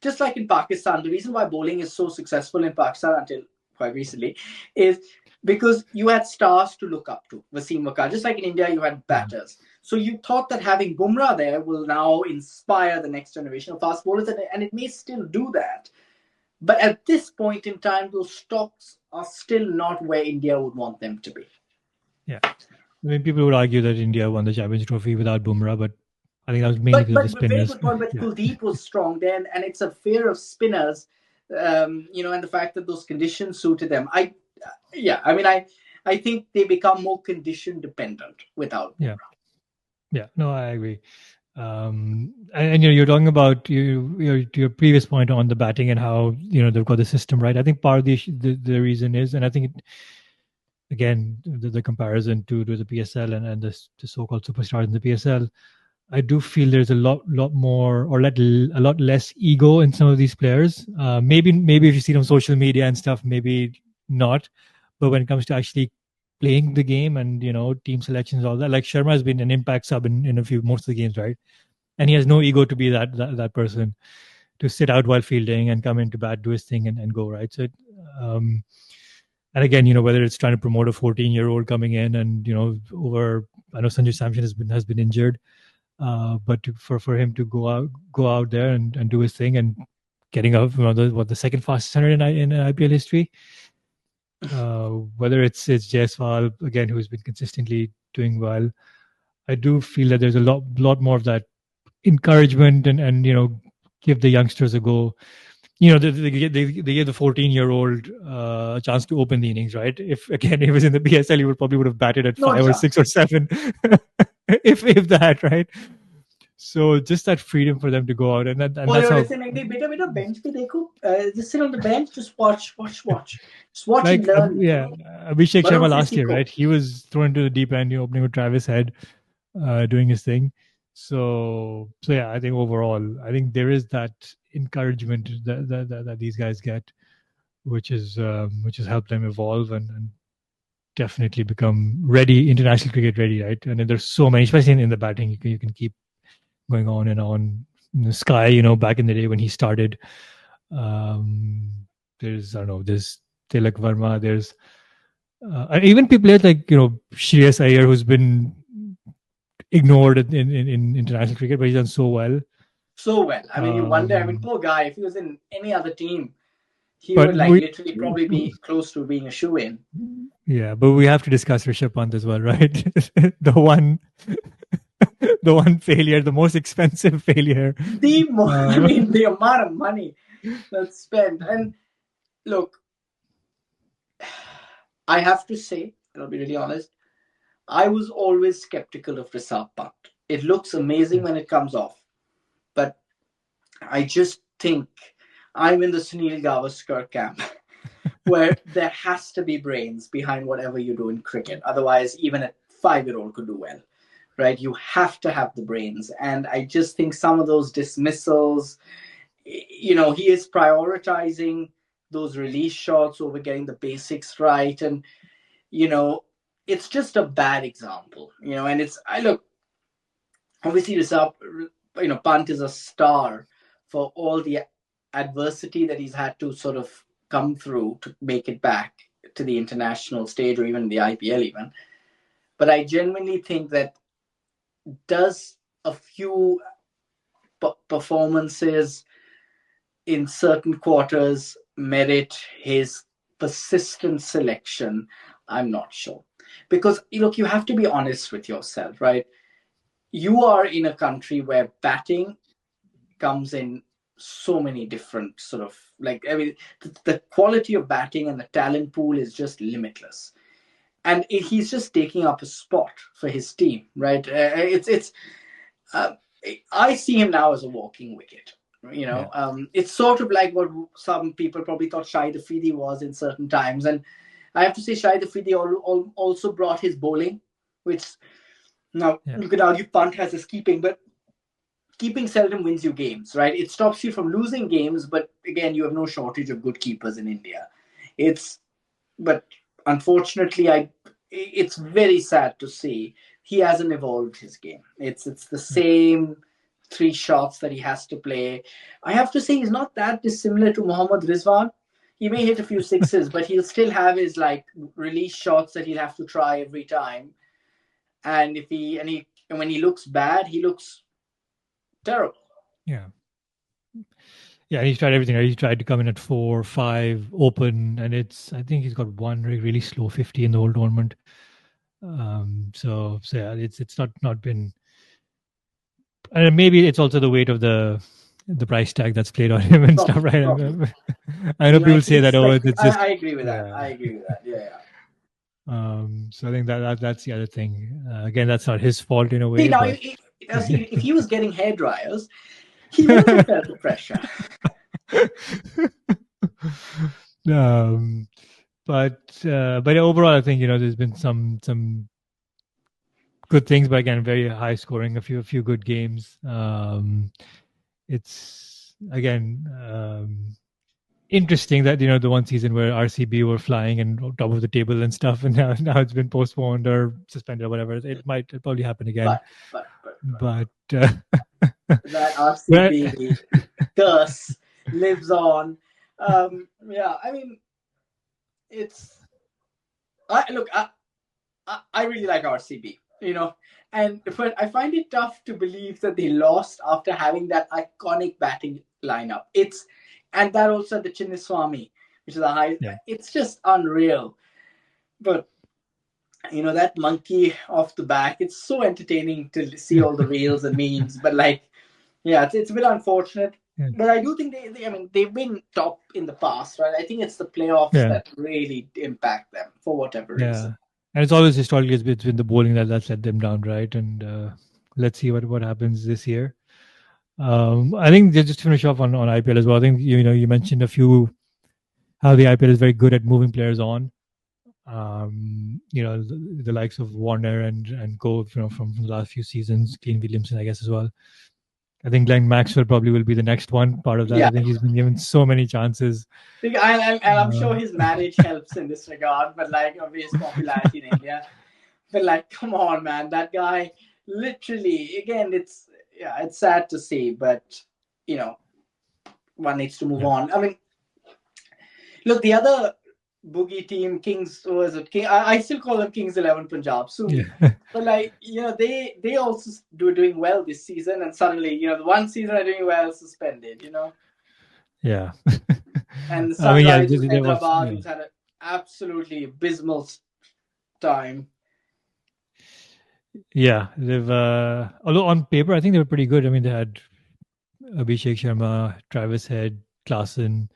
just like in Pakistan, the reason why bowling is so successful in Pakistan until quite recently is because you had stars to look up to. Wasim Wakar. Just like in India, you had yeah. batters. So you thought that having Bumrah there will now inspire the next generation of fast bowlers, and it may still do that. But at this point in time, those stocks are still not where India would want them to be. Yeah. I mean, people would argue that India won the Champions Trophy without Bumrah, but I think that was mainly But because of the but very spinners. good point. But Yeah. Kuldeep was strong then, and it's a fear of spinners, and the fact that those conditions suited them. I mean, I think they become more condition dependent without Yeah. Bumrah. Yeah. No, I agree. And you're talking about your previous point on the batting and how they've got the system right. I think part of the reason is, and I think again the comparison to the PSL and the so-called superstars in the PSL, I do feel there's a lot more or a lot less ego in some of these players. Maybe if you see it on social media and stuff, maybe not. But when it comes to actually playing the game and team selections, all that, like Sharma has been an impact sub in most of the games, right? And he has no ego to be that person to sit out while fielding and come into bat, do his thing and go, right. So um, And again, whether it's trying to promote a 14-year-old coming in, and over, I know Sanju Samson has been injured, but for him to go out there and do his thing, and getting up, the second fastest center in IPL history. Whether it's Jaiswal again, who's been consistently doing well, I do feel that there's a lot more of that encouragement, and give the youngsters a go. They give the 14-year-old a chance to open the innings, right? If again, if it was in the PSL, he probably would have batted at No 5 or 6 or 7, if that, right? So just that freedom for them to go out, and that's how, listen, beta bench पे देखो, just sit on the bench, just watch and like, learn. yeah, Abhishek बड़ों Sharma से last year, सीखो. right? He was thrown into the deep end, opening with Travis Head, doing his thing. So yeah, I think overall, I think there is that encouragement that these guys get, which has helped them evolve, and definitely become ready, international cricket ready, right? And then there's so many, especially in the batting, you can keep going on and on. Sky, back in the day when he started, um, there's, I don't know, there's Tilak Verma, there's and even people like Shreyas Iyer, who's been ignored in international cricket, but he's done so well. So well. I mean, you wonder. I mean, Um, poor guy. If he was in any other team, he but would like literally probably be close to being a shoe in. yeah, but we have to discuss Rishabh Pant as well, right? the one, the one failure, the most expensive failure. I mean, the amount of money that's spent. And look, I have to say, and I'll be really honest, I was always skeptical of Rishabh Pant. It looks amazing when it comes off, but I just think I'm in the Sunil Gavaskar camp, where there has to be brains behind whatever you do in cricket. Otherwise, even a 5-year-old could do well, right? You have to have the brains. And I just think some of those dismissals, he is prioritizing those release shots over getting the basics right. And, it's just a bad example, and I look, obviously, Pant is a star for all the adversity that he's had to sort of come through to make it back to the international stage or even the IPL even. But I genuinely think that does a few performances in certain quarters merit his persistent selection? I'm not sure. Because, look, you have to be honest with yourself, right? You are in a country where batting comes in so many different sort of, like, I mean, the quality of batting and the talent pool is just limitless. And he's just taking up a spot for his team, right? Uh, I see him now as a walking wicket. Yeah. It's sort of like what some people probably thought Shahid Afridi was in certain times. And I have to say, Shahid Afridi also brought his bowling, which now you could argue Pant has his keeping, but keeping seldom wins you games, right? It stops you from losing games, but again, you have no shortage of good keepers in India. But unfortunately, it's very sad to see he hasn't evolved his game. It's the same three shots that he has to play. I have to say he's not that dissimilar to Mohammad Rizwan. He may hit a few sixes, but he'll still have his like release shots that he'll have to try every time. And when he looks bad, he looks terrible. Yeah. Yeah, he's tried everything. Right? He tried to come in at 4, 5, open, and I think he's got one really slow 50 in the whole tournament. So yeah, it's not been, and maybe it's also the weight of the price tag that's played on him and stuff, right? Probably. I know people say that, it's just. I agree with that. I agree with that. Yeah. So I think that's the other thing. Again, that's not his fault in a way. See, now, But if he was getting hair dryers, he wouldn't have felt the pressure. But overall, I think there's been some good things, but again, very high scoring. A few good games. It's again interesting that the one season where RCB were flying and on top of the table and stuff, and now it's been postponed or suspended or whatever. It'll probably happen again. But that RCB curse lives on. Yeah, I mean, it's I really like RCB, but I find it tough to believe that they lost after having that iconic batting lineup. And that also the Chinnaswamy, which is a high. Yeah. It's just unreal. But that monkey off the back, it's so entertaining to see all the reels and memes. But yeah, it's a bit unfortunate. Yeah. But I do think I mean, they've been top in the past, right? I think it's the playoffs Yeah. that really impact them for whatever reason. And it's always historically it's been the bowling that's let them down, right? And let's see what happens this year. I think just to finish off on IPL as well. I think you mentioned a few how the IPL is very good at moving players on. The likes of Warner and Cove, from the last few seasons, Kane Williamson, I guess as well. I think Glenn Maxwell probably will be the next one part of that. Yeah. I think he's been given so many chances. I'm sure his marriage helps in this regard, but of his popularity in India. But come on, man, that guy literally. Again, it's sad to see, but one needs to move on. I mean, look, the other boogie team, Kings, was it King? I still call them Kings 11 Punjab. So, but they also doing well this season, and suddenly the one season are doing well, suspended. Yeah. And Sunrisers Hyderabad, yeah. who's had an absolutely abysmal time. Yeah, they've although on paper I think they were pretty good. I mean, they had Abhishek Sharma, Travis Head, Klaasen,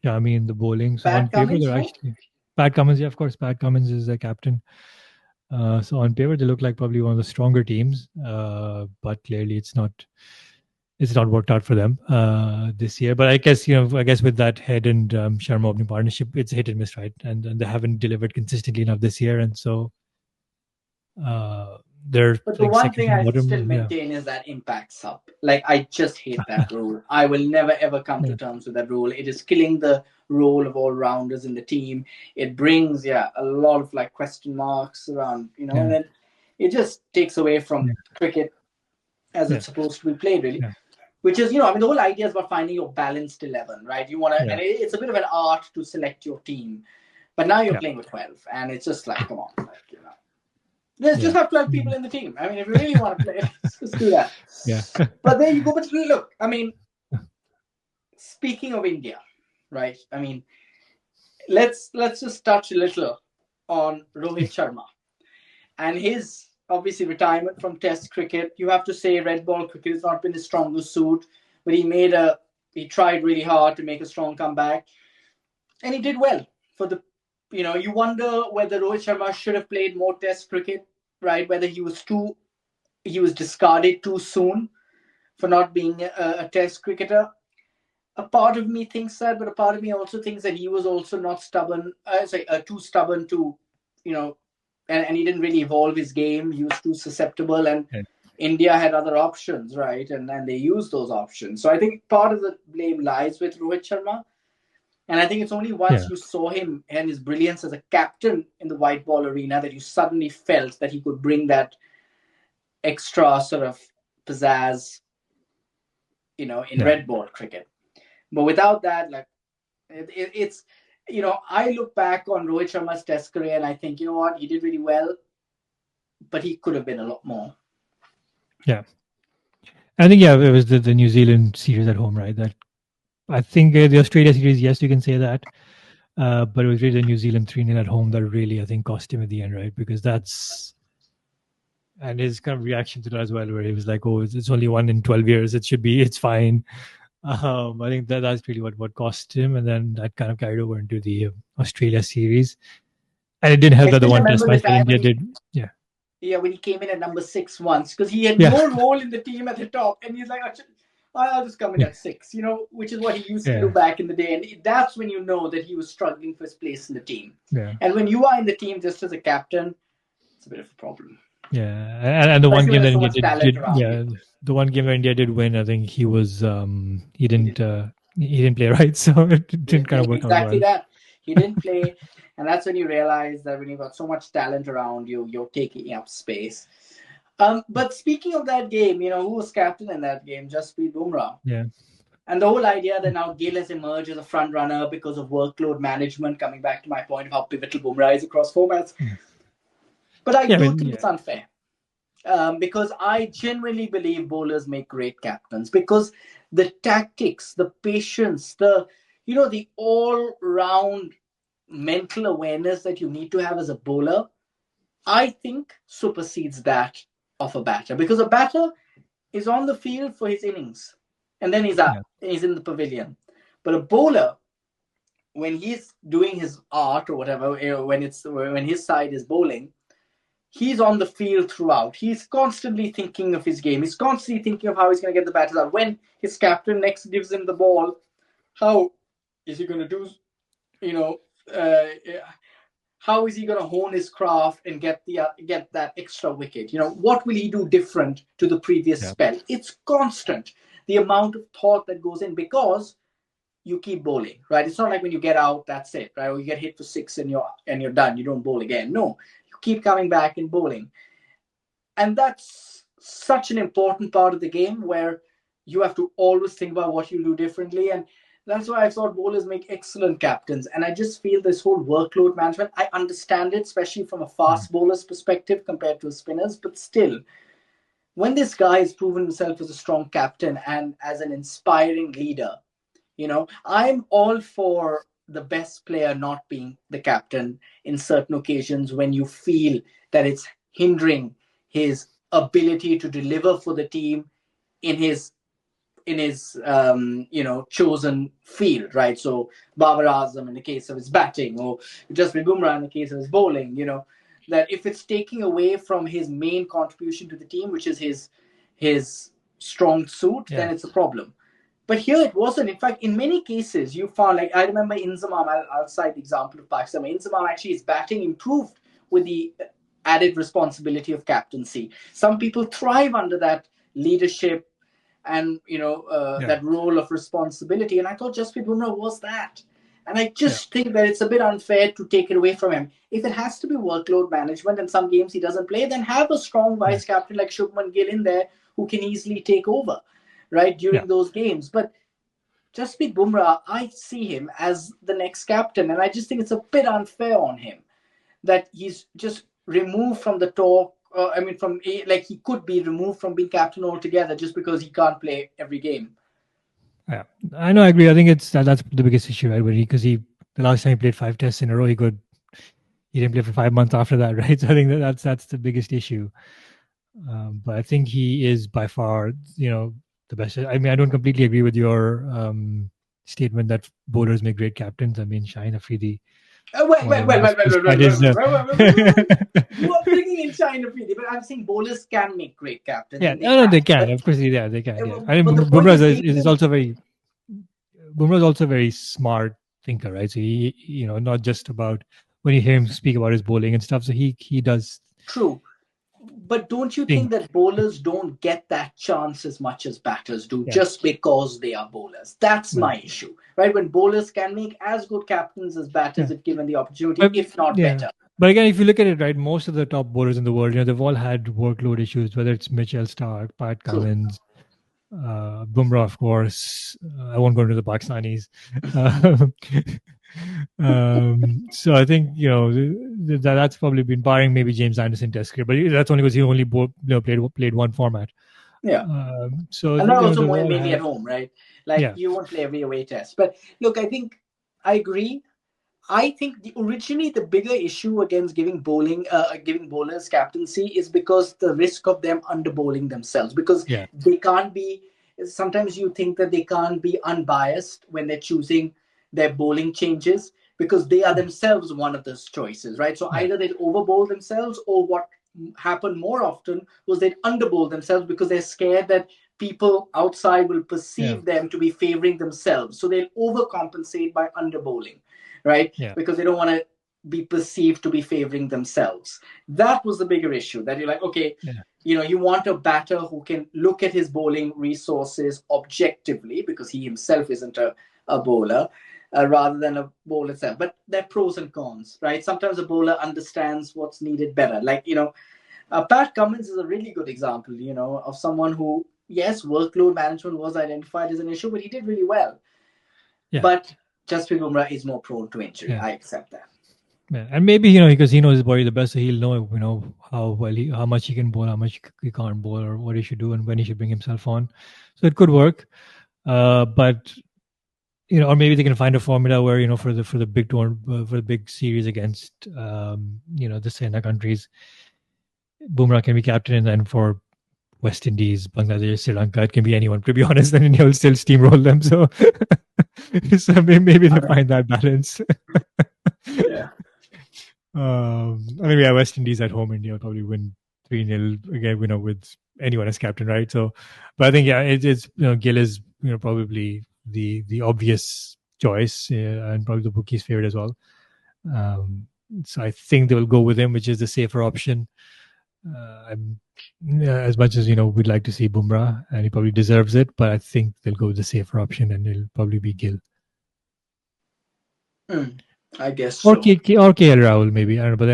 Shami in the bowling. So on paper they're actually Pat Cummins. Yeah, of course, Pat Cummins is their captain. So on paper they look like probably one of the stronger teams, but clearly it's not worked out for them this year. But I guess with that Head and Sharma opening partnership, it's hit and miss, right? And they haven't delivered consistently enough this year, and so. But the one thing I still maintain is that impact sub. I just hate that rule. I will never ever come to terms with that rule. It is killing the role of all rounders in the team. It brings a lot of question marks around, and then it just takes away from cricket as it's supposed to be played, really. Which is, the whole idea is about finding your balanced 11, right? You want to, and it's a bit of an art to select your team. But now you're playing with 12, and it's just come on, Let's just have 12 people in the team. I mean, if you really want to play, let's just do that. Yeah. But there you go. But look, I mean, speaking of India, right? I mean, let's just touch a little on Rohit Sharma and his obviously retirement from Test cricket. You have to say red ball cricket has not been his strongest suit, but he tried really hard to make a strong comeback, and he did well for the. You wonder whether Rohit Sharma should have played more Test cricket, right? Whether he was discarded too soon for not being a Test cricketer. A part of me thinks that, but a part of me also thinks that he was also not stubborn. Too stubborn to, and he didn't really evolve his game. He was too susceptible, and India had other options, right? And they used those options. So I think part of the blame lies with Rohit Sharma. And I think it's only once you saw him and his brilliance as a captain in the white ball arena that you suddenly felt that he could bring that extra sort of pizzazz, in red ball cricket. But without that, it's, I look back on Rohit Sharma's Test career and I think, you know what, he did really well, but he could have been a lot more. Yeah. I think, it was the New Zealand series at home, right? That I think the Australia series, yes, you can say that. But it was really the New Zealand 3-0 at home that really, I think, cost him at the end, right? Because and his kind of reaction to that as well, where he was like, oh, it's only 1 in 12 years. It's fine. I think that's really what cost him. And then that kind of carried over into the Australia series. And it didn't help that the one test match that India did. Yeah. Yeah, when he came in at number 6 once, because he had no role in the team at the top. And he's like, I'll just come in at 6, which is what he used to do back in the day. And that's when you know that he was struggling for his place in the team. Yeah. And when you are in the team just as a captain, it's a bit of a problem. Yeah, and the one game that India did the one game where India did win, I think he was he didn't play right, so it didn't kind of work out well. Exactly that. He didn't play, and that's when you realize that when you've got so much talent around you, you're taking up space. But speaking of that game, who was captain in that game? Jasprit Bumrah. Yeah. And the whole idea that now Gill has emerged as a front runner because of workload management, coming back to my point of how pivotal Bumrah is across formats. But I Yeah, I do mean, think it's unfair. Because I genuinely believe bowlers make great captains because the tactics, the patience, the all-round mental awareness that you need to have as a bowler, I think supersedes that of a batter. Because a batter is on the field for his innings, and then he's out, yeah, he's in the pavilion. But a bowler, when he's doing his art or whatever, when his side is bowling, he's on the field throughout. He's constantly thinking of his game. He's constantly thinking of how he's going to get the batters out. When his captain next gives him the ball, how is he going to do? You know, uh, how is he going to hone his craft and get that extra wicket? What will he do different to the previous yeah, spell? It's constant. The amount of thought that goes in because you keep bowling, right? It's not like when you get out, that's it, right? Or you get hit for six and you're done. You don't bowl again. No, you keep coming back and bowling. And that's such an important part of the game where you have to always think about what you do differently. And that's why I thought bowlers make excellent captains. And I just feel this whole workload management, I understand it, especially from a fast bowler's perspective compared to a spinner's. But still, when this guy has proven himself as a strong captain and as an inspiring leader, I'm all for the best player not being the captain in certain occasions when you feel that it's hindering his ability to deliver for the team in his chosen field, right? So Babar Azam in the case of his batting, or Jasprit Bumrah in the case of his bowling, that if it's taking away from his main contribution to the team, which is his strong suit, yeah, then it's a problem. But here it wasn't. In fact, in many cases, you found, like I remember Inzamam, I'll cite the example of Pakistan. Inzamam actually, his batting improved with the added responsibility of captaincy. Some people thrive under that leadership and yeah, that role of responsibility. And I thought Jasprit Bumrah was that. And I yeah, just think that it's a bit unfair to take it away from him. If it has to be workload management and some games he doesn't play, then have a strong yeah, vice captain like Shubman Gill in there who can easily take over, right, yeah, during those games. But Jasprit Bumrah, I see him as the next captain, and I just think it's a bit unfair on him that he's just removed from the talk. Like he could be removed from being captain altogether just because he can't play every game. yeah. I know, I agree. I think that's the biggest issue, right? Because the last time he played 5 tests in a row, he didn't play for 5 months after that, right? So I think that's the biggest issue. But I think he is by far, the best. I mean, I don't completely agree with your statement that bowlers make great captains. I mean, Shaheen Afridi, Well, well, well, well, well, well, well, despite well, his, well, well, well, well, well, well. You are bringing in China Fidi, but I'm saying bowlers can make great captains, yeah, and they no, no, they have. can. But Of course, yeah, they can. Yeah, I but the mean, point is, they Is can. also Bumrah is also a very smart thinker, right? So not just about when you hear him speak about his bowling and stuff. So he does True. But don't you think think, that bowlers don't get that chance as much as batters do yeah, just because they are bowlers? That's well, my issue, right? When bowlers can make as good captains as batters yeah, if given the opportunity, but if not yeah. better. But again, if you look at it, right, most of the top bowlers in the world, they've all had workload issues, whether it's Mitchell Stark, Pat True. Cummins, Bumrah, of course. I won't go into the Pakistanis. Um, so I think that's probably been barring maybe James Anderson Test cricket, but that's only because he only played one format. Yeah. So And that also they've all mainly at had, home, right? Like yeah, you won't play every away test. But look, I think I agree. I think originally the bigger issue against giving bowlers captaincy is because the risk of them under bowling themselves, because yeah, they can't be. Sometimes you think that they can't be unbiased when they're choosing their bowling changes because they are themselves one of those choices, right? So yeah, either they'd overbowl themselves, or what happened more often was they'd underbowl themselves because they're scared that people outside will yeah, perceive them to be favoring themselves. So they'll overcompensate by underbowling, right? yeah, Because they don't want to be perceived to be favoring themselves. That was the bigger issue. That you're like, okay, yeah, you want a batter who can look at his bowling resources objectively because he himself isn't a bowler. Rather than a bowler itself, but there are pros and cons, right? Sometimes a bowler understands what's needed better. Like Pat Cummins is a really good example, of someone who yes, workload management was identified as an issue, but he did really well. Yeah. But Jasprit Bumrah is more prone to injury. Yeah. I accept that. Yeah. And maybe, because he knows his body the best, so he'll know, how well how much he can bowl, how much he can't bowl, or what he should do, and when he should bring himself on. So it could work. But or maybe they can find a formula where, for the big tour, for the big series against the Sena countries, Bumrah can be captain, and then for West Indies, Bangladesh, Sri Lanka, it can be anyone. To be honest, and he'll still steamroll them. So, so maybe they find that balance. Yeah. I mean, yeah, West Indies at home, India will probably win 3-0 again, with anyone as captain, right? So, but I think, yeah, it's Gill is probably the obvious choice, and probably the bookies' favorite as well. So I think they will go with him, which is the safer option. I'm as much as we'd like to see Bumrah, and he probably deserves it, but I think they'll go with the safer option, and it'll probably be Gill I guess or so. or KL Rahul, maybe. I don't know, but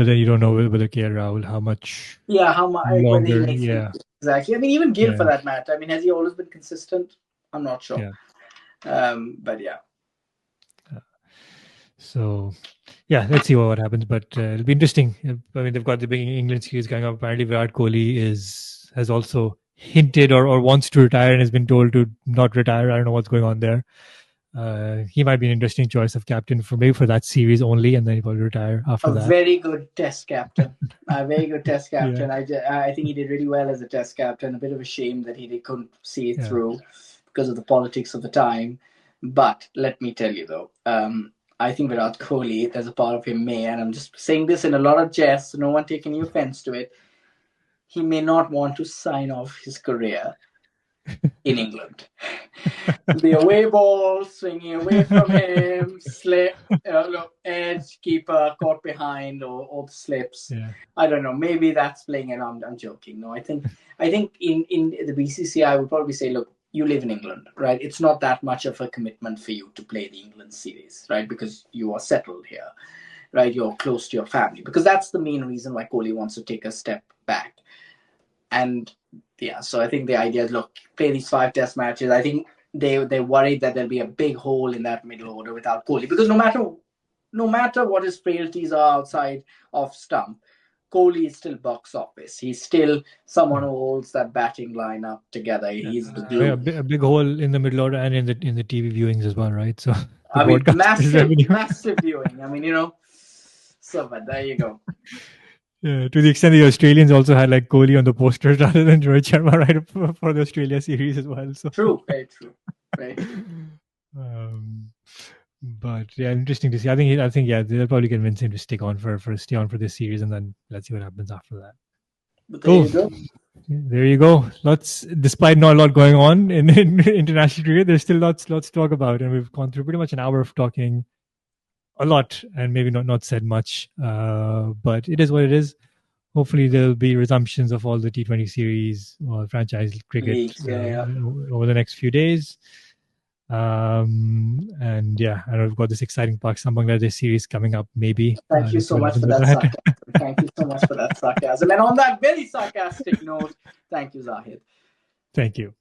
then you don't know whether KL Rahul how much Yeah, how much whether he longer. makes it Yeah, exactly. I mean, even Gill yeah, for that matter. I mean, has he always been consistent? I'm not sure. yeah. But yeah. So, yeah, let's see what happens. But it'll be interesting. I mean, they've got the big England series going up. Apparently, Virat Kohli has also hinted or wants to retire and has been told to not retire. I don't know what's going on there. He might be an interesting choice of captain for maybe for that series only, and then he probably retire after A that. very good test captain. A very good test Yeah, captain. I think he did really well as a test captain. A bit of a shame that couldn't see it yeah. through because of the politics of the time. But let me tell you though, I think Virat Kohli, there's a part of him may, and I'm just saying this in a lot of jest, no one taking any offense to it. He may not want to sign off his career in England. The away ball swinging away from him, slip, edge keeper caught behind, or the slips. Yeah. I don't know. Maybe that's playing, and I'm joking. No, I think in the BCCI would probably say, look, you live in England, right? It's not that much of a commitment for you to play the England series, right? Because you are settled here, right? You're close to your family. Because that's the main reason why Kohli wants to take a step back. And yeah, so I think the idea is, look, play these 5 test matches. I think they're worried that there'll be a big hole in that middle order without Kohli, because no matter what his frailties are outside of stump, Kohli is still box office. He's still someone who holds that batting lineup together. Yeah. He's the A, glue. a big hole in the middle order and in the TV viewings as well, right? So the I mean, broadcasters' revenue. massive viewing. I mean, So, but there you go. Yeah, to the extent the Australians also had like Kohli on the posters rather than Rohit Sharma, right, for the Australia series as well. So True, very true, very true. But yeah, interesting to see. I think yeah, they'll probably convince him to stay on for this series, and then let's see what happens after that. But there Cool. you go. There you go. Despite not a lot going on in international cricket, there's still lots to talk about, and we've gone through pretty much an hour of talking a lot, and maybe not said much. But it is what it is. Hopefully, there'll be resumptions of all the T20 series or franchise cricket Yeah. over the next few days. And yeah, I know we've got this exciting Pakistan Bangladesh series coming up. Maybe. Thank you so much for that sarcasm. Thank you so much for that sarcasm. And on that very sarcastic note, thank you, Zahid. Thank you.